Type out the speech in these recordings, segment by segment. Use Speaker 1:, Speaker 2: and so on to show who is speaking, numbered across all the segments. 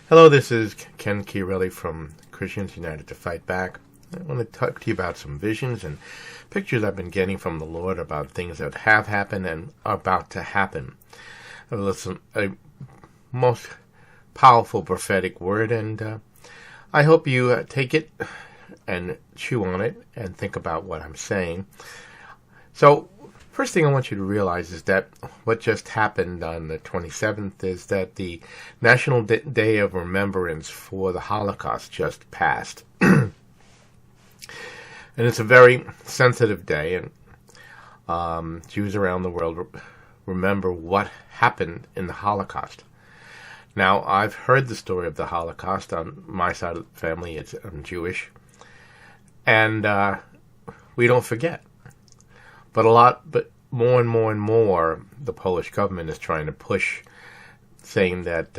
Speaker 1: Hello, this is Ken Chiarelli from Christians United to Fight Back. I want to talk to you about some visions and pictures I've been getting from the Lord about things that have happened and are about to happen. Listen, a most powerful prophetic word, and I hope you take it and chew on it and think about what I'm saying. So, first thing I want you to realize is that what just happened on the 27th is that the National Day of Remembrance for the Holocaust just passed. And it's a very sensitive day, and Jews around the world remember what happened in the Holocaust. Now, I've heard the story of the Holocaust. On my side of the family, I'm Jewish. And we don't forget. But more and more, the Polish government is trying to push, saying that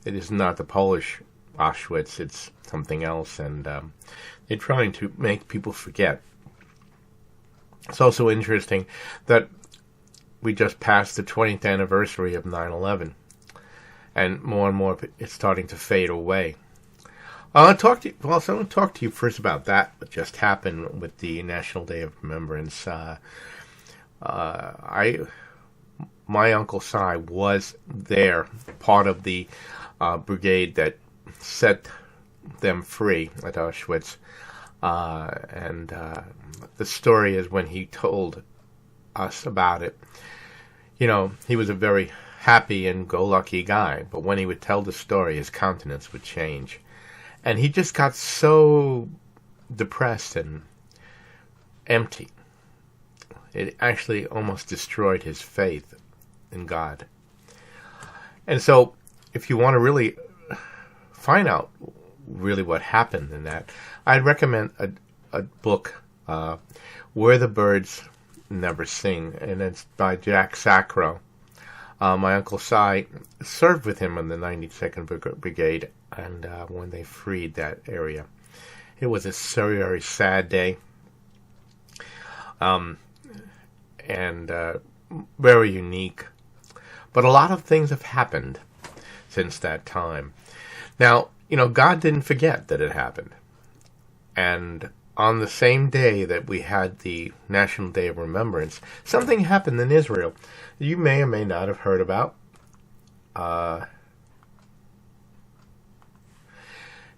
Speaker 1: it is not the Polish Auschwitz, it's something else, and they're trying to make people forget. It's also interesting that we just passed the 20th anniversary of 9/11, and more it's starting to fade away. I want to talk to you first about that, what just happened with the National Day of Remembrance. My Uncle Si was there, part of the brigade that set them free at Auschwitz. And the story is when he told us about it. You know, he was a very happy and go-lucky guy, but when he would tell the story, his countenance would change. And he just got so depressed and empty. It actually almost destroyed his faith in God. And so, if you want to really find out really what happened in that, I'd recommend a book, Where the Birds Never Sing, and it's by Jack Sacro. My Uncle Si served with him in the 92nd Brigade, and when they freed that area. It was a very, very sad day. And very unique. But a lot of things have happened since that time. Now, you know, God didn't forget that it happened. And on the same day that we had the National Day of Remembrance, something happened in Israel you may or may not have heard about.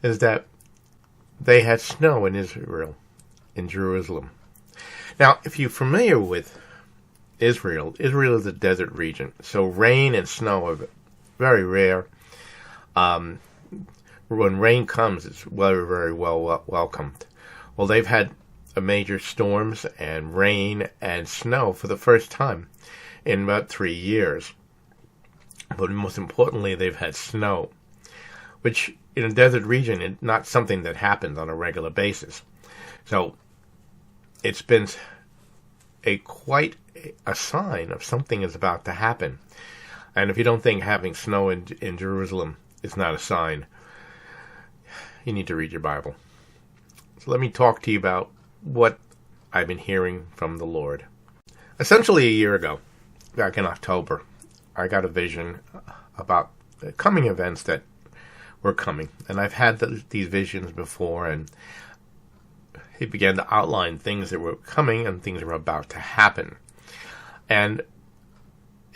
Speaker 1: Is that they had snow in Israel, in Jerusalem. Now, if you're familiar with Israel is a desert region, so rain and snow are very rare. When rain comes, it's very, very well welcomed. Well, they've had major storms and rain and snow for the first time in about 3 years. But most importantly, they've had snow, which in a desert region is not something that happens on a regular basis. So it's been quite a sign of something is about to happen. And if you don't think having snow in Jerusalem is not a sign, you need to read your Bible. So let me talk to you about what I've been hearing from the Lord. Essentially a year ago, back in October, I got a vision about the coming events that were coming. And I've had these visions before, and he began to outline things that were coming and things that were about to happen. And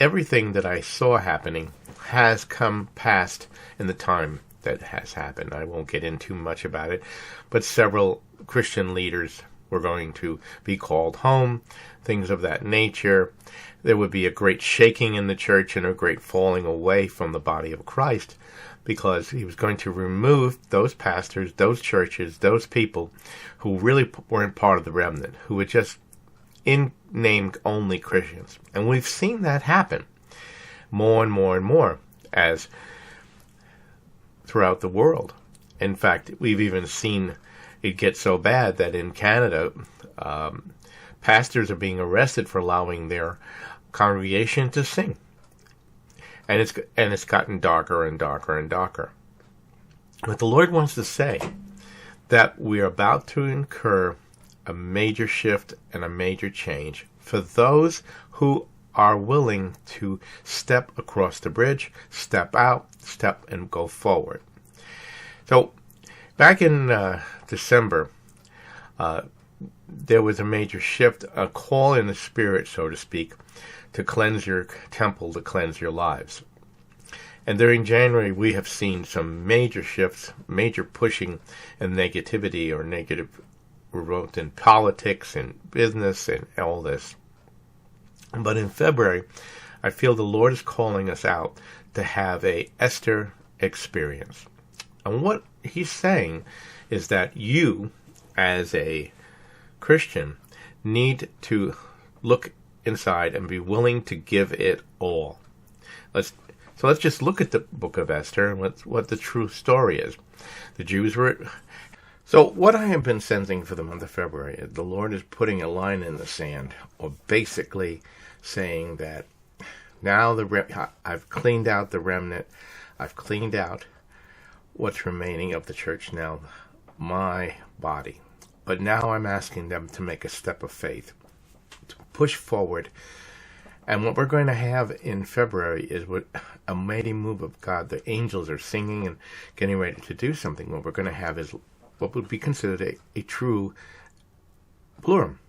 Speaker 1: everything that I saw happening has come past in the time that has happened. I won't get into much about it, but several Christian leaders were going to be called home, things of that nature. There would be a great shaking in the church and a great falling away from the body of Christ, because he was going to remove those pastors, those churches, those people who really weren't part of the remnant, who were just in name only Christians. And we've seen that happen more and more as throughout the world. In fact, we've even seen it get so bad that in Canada, pastors are being arrested for allowing their congregation to sing. And it's gotten darker and darker and darker. But the Lord wants to say that we're about to incur a major shift and a major change for those who are willing to step across the bridge, step out, step and go forward. So, back in December, there was a major shift, a call in the spirit, so to speak, to cleanse your temple, to cleanse your lives. And during January, we have seen some major shifts, major pushing and negativity or negative growth in politics and business and all this. But in February, I feel the Lord is calling us out to have a Esther experience. And what he's saying is that you, as a Christian, need to look inside and be willing to give it all. Let's just look at the book of Esther and what the true story is. The Jews were... So what I have been sensing for the month of February is the Lord is putting a line in the sand, or basically saying that now I've cleaned out the remnant. I've cleaned out what's remaining of the church now, my body. But now I'm asking them to make a step of faith, to push forward. And what we're going to have in February is a mighty move of God. The angels are singing and getting ready to do something. What we're going to have is what would be considered a true Purim.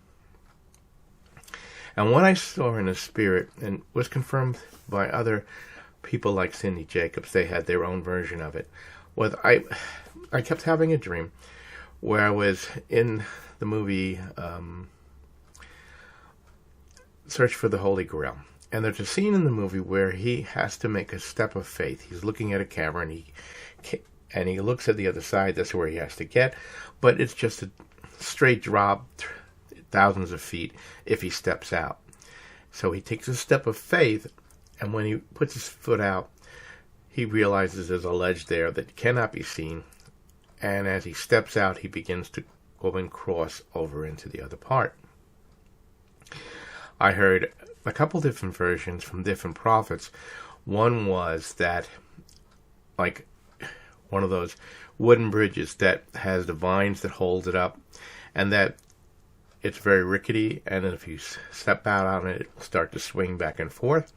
Speaker 1: And what I saw in the spirit, and was confirmed by other people like Cindy Jacobs, they had their own version of it, was I kept having a dream where I was in the movie Search for the Holy Grail. And there's a scene in the movie where he has to make a step of faith. He's looking at a camera and he looks at the other side. That's where he has to get. But it's just a straight drop, thousands of feet, if he steps out. So he takes a step of faith, and when he puts his foot out, he realizes there's a ledge there that cannot be seen. And as he steps out, he begins to go and cross over into the other part. I heard a couple different versions from different prophets. One was that, like one of those wooden bridges that has the vines that hold it up, and that it's very rickety, and if you step out on it, it'll start to swing back and forth.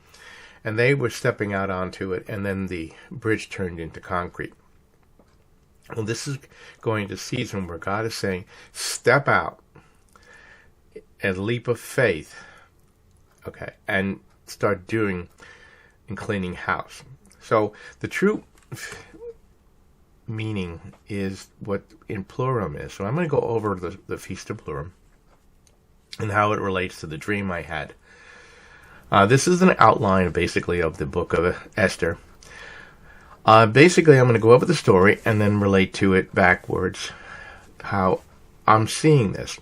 Speaker 1: And they were stepping out onto it, and then the bridge turned into concrete. Well, this is going to season where God is saying, step out, a leap of faith, okay, and start doing and cleaning house. So the true meaning is what in Purim is. So I'm going to go over the Feast of Purim and how it relates to the dream I had. This is an outline, basically, of the book of Esther. Basically, I'm going to go over the story and then relate to it backwards, how I'm seeing this.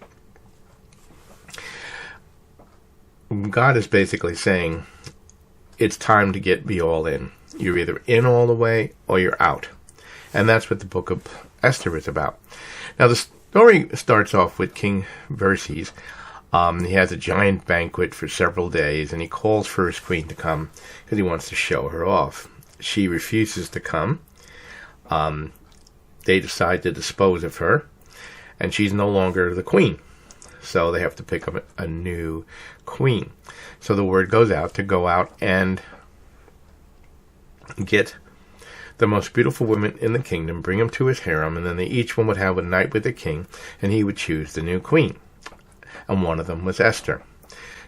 Speaker 1: God is basically saying, it's time to be all in. You're either in all the way or you're out. And that's what the book of Esther is about. Now, the story starts off with King Xerxes. He has a giant banquet for several days, and he calls for his queen to come because he wants to show her off. She refuses to come. They decide to dispose of her, and she's no longer the queen. So they have to pick up a new queen. So the word goes out to go out and get the most beautiful women in the kingdom, bring them to his harem, and then each one would have a night with the king, and he would choose the new queen. And one of them was Esther.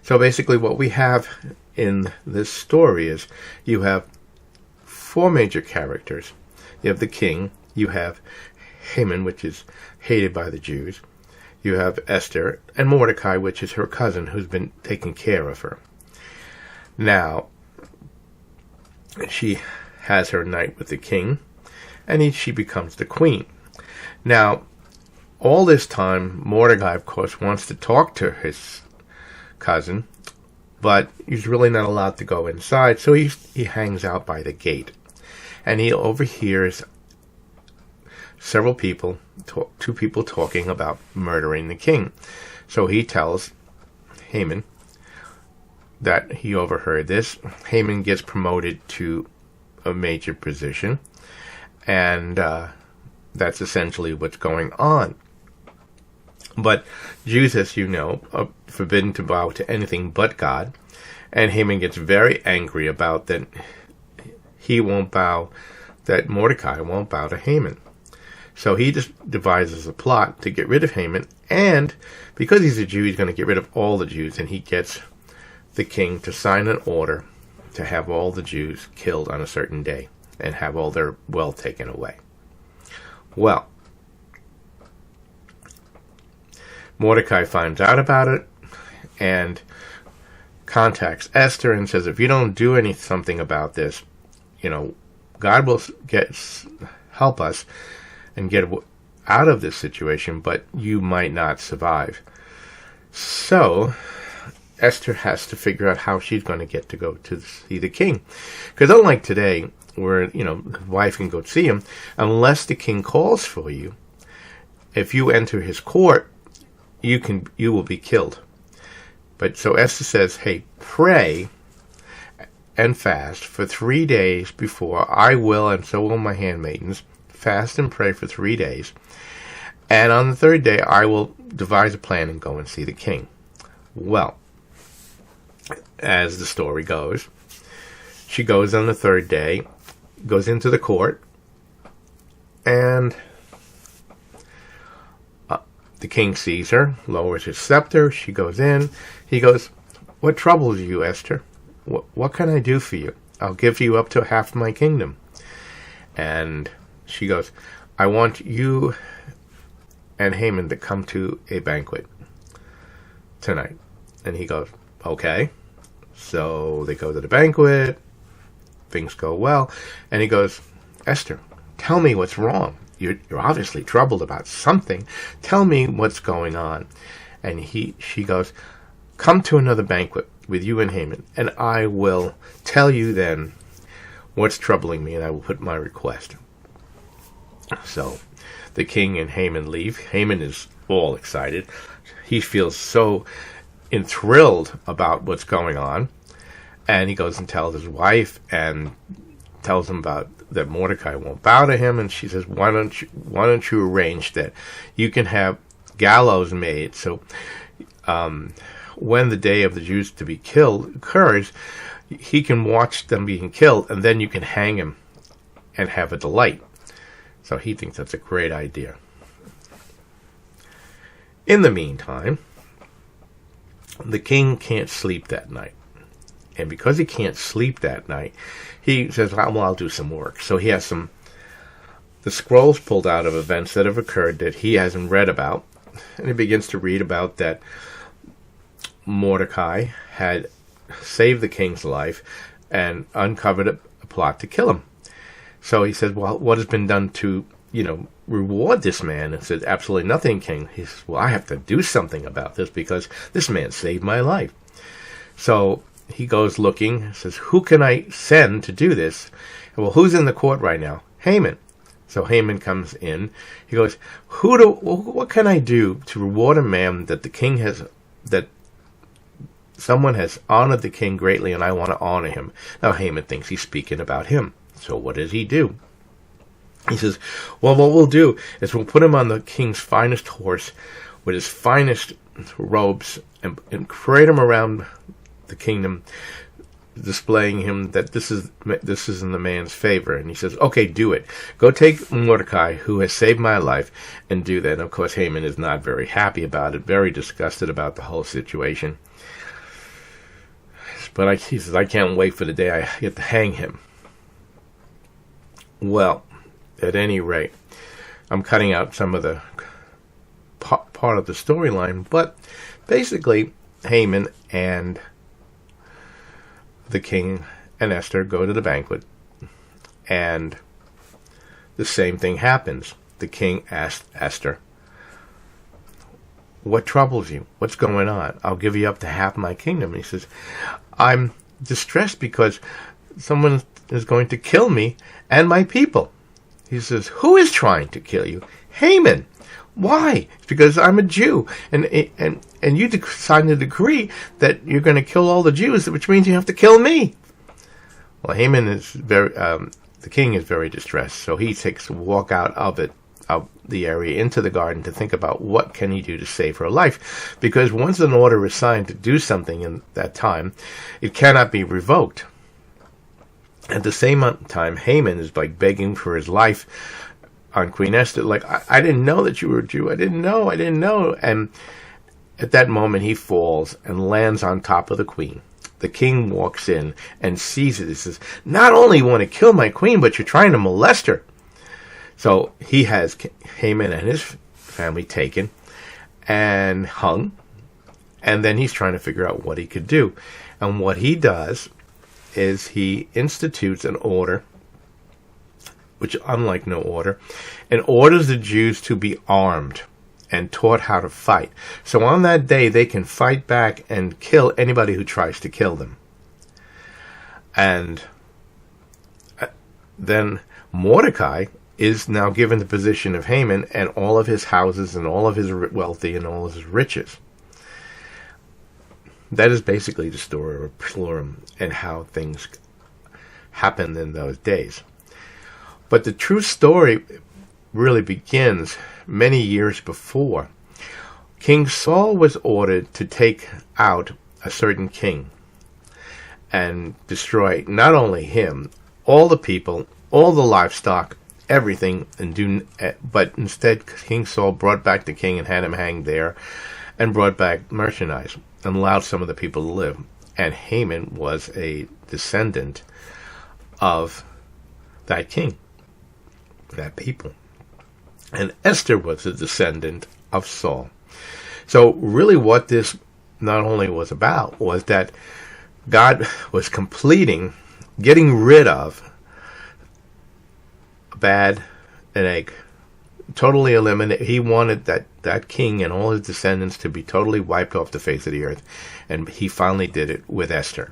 Speaker 1: So basically what we have in this story is you have four major characters. You have the king, you have Haman, which is hated by the Jews, you have Esther, and Mordecai, which is her cousin, who's been taking care of her. Now, she has her night with the king, and she becomes the queen. Now, all this time, Mordecai, of course, wants to talk to his cousin, but he's really not allowed to go inside, so he hangs out by the gate. And he overhears several people, two people talking about murdering the king. So he tells Haman that he overheard this. Haman gets promoted to a major position, and that's essentially what's going on. But Jews, as you know, are forbidden to bow to anything but God, and Haman gets very angry about that he won't bow, that Mordecai won't bow to Haman. So he just devises a plot to get rid of Haman, and because he's a Jew, he's going to get rid of all the Jews, and he gets the king to sign an order to have all the Jews killed on a certain day and have all their wealth taken away. Well, Mordecai finds out about it and contacts Esther and says, if you don't do something about this, God will help us and get out of this situation, but you might not survive. So Esther has to figure out how she's going to get to go to see the king. Because unlike today, where, his wife can go see him, unless the king calls for you, if you enter his court, you will be killed. But so Esther says, hey, pray and fast for 3 days before I will, and so will my handmaidens, fast and pray for 3 days. And on the third day, I will devise a plan and go and see the king. Well, as the story goes, she goes on the third day, goes into the court, and the king sees her, lowers his scepter, she goes in, he goes, what troubles you, Esther? What can I do for you? I'll give you up to half my kingdom. And she goes, I want you and Haman to come to a banquet tonight. And he goes, okay. So they go to the banquet, things go well, and he goes, Esther, tell me what's wrong. You're obviously troubled about something. Tell me what's going on. And she goes, come to another banquet with you and Haman, and I will tell you then what's troubling me, and I will put my request. So the king and Haman leave. Haman is all excited. He feels so enthralled about what's going on, and he goes and tells his wife and tells him about that Mordecai won't bow to him, and she says, why don't you arrange that you can have gallows made, so when the day of the Jews to be killed occurs, he can watch them being killed, and then you can hang him and have a delight. So he thinks that's a great idea. In the meantime, the king can't sleep that night. And because he can't sleep that night, he says, well, I'll do some work. So he has the scrolls pulled out of events that have occurred that he hasn't read about. And he begins to read about that Mordecai had saved the king's life and uncovered a plot to kill him. So he says, well, what has been done to, reward this man? And said, absolutely nothing, king. He says, well, I have to do something about this because this man saved my life. So he goes looking, says, who can I send to do this? Well, who's in the court right now? Haman. So Haman comes in. He goes, what can I do to reward a man that the king that someone has honored the king greatly, and I want to honor him? Now Haman thinks he's speaking about him. So what does he do? He says, well, what we'll do is we'll put him on the king's finest horse with his finest robes and parade him around the kingdom, displaying him that this is in the man's favor. And he says, okay, do it. Go take Mordecai, who has saved my life, and do that. And of course, Haman is not very happy about it, very disgusted about the whole situation. But he says, I can't wait for the day I get to hang him. Well, at any rate, I'm cutting out some of the part of the storyline, but basically, Haman and the king and Esther go to the banquet, and the same thing happens. The king asked Esther, what troubles you? What's going on? I'll give you up to half my kingdom. And he says, I'm distressed because someone is going to kill me and my people. He says, who is trying to kill you? Haman. Why? It's because I'm a Jew, and you signed a decree that you're going to kill all the Jews, which means you have to kill me. Well, Haman is the king is very distressed, so he takes a walk out of the area into the garden to think about what can he do to save her life, because once an order is signed to do something in that time, it cannot be revoked. At the same time, Haman is begging for his life on Queen Esther, like, I didn't know that you were a Jew. I didn't know. And at that moment, he falls and lands on top of the queen. The king walks in and sees it. He says, not only you want to kill my queen, but you're trying to molest her. So he has Haman and his family taken and hung. And then he's trying to figure out what he could do. And what he does is he institutes an order, which unlike no order, and orders the Jews to be armed and taught how to fight. So on that day, they can fight back and kill anybody who tries to kill them. And then Mordecai is now given the position of Haman and all of his houses and all of his wealthy and all of his riches. That is basically the story of Purim and how things happened in those days. But the true story really begins many years before. King Saul was ordered to take out a certain king and destroy not only him, all the people, all the livestock, everything, but instead King Saul brought back the king and had him hanged there and brought back merchandise and allowed some of the people to live. And Haman was a descendant of that king, that people. And Esther was a descendant of Saul. So really what this not only was about was that God was getting rid of bad and egg. Totally eliminate. He wanted that king and all his descendants to be totally wiped off the face of the earth. And he finally did it with Esther.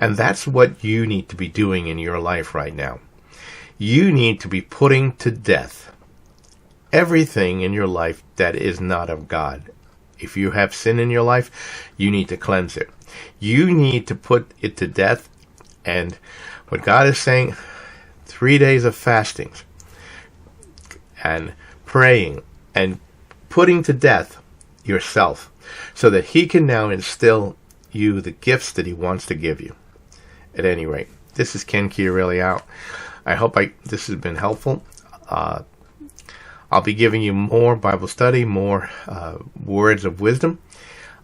Speaker 1: And that's what you need to be doing in your life right now. You need to be putting to death everything in your life that is not of God. If you have sin in your life, you need to cleanse it. You need to put it to death. And what God is saying, 3 days of fastings and praying and putting to death yourself so that he can now instill you the gifts that he wants to give you. At any rate, this is Ken Chiarelli out. I hope this has been helpful. I'll be giving you more Bible study, more words of wisdom.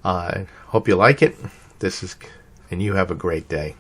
Speaker 1: Hope you like it. And you have a great day.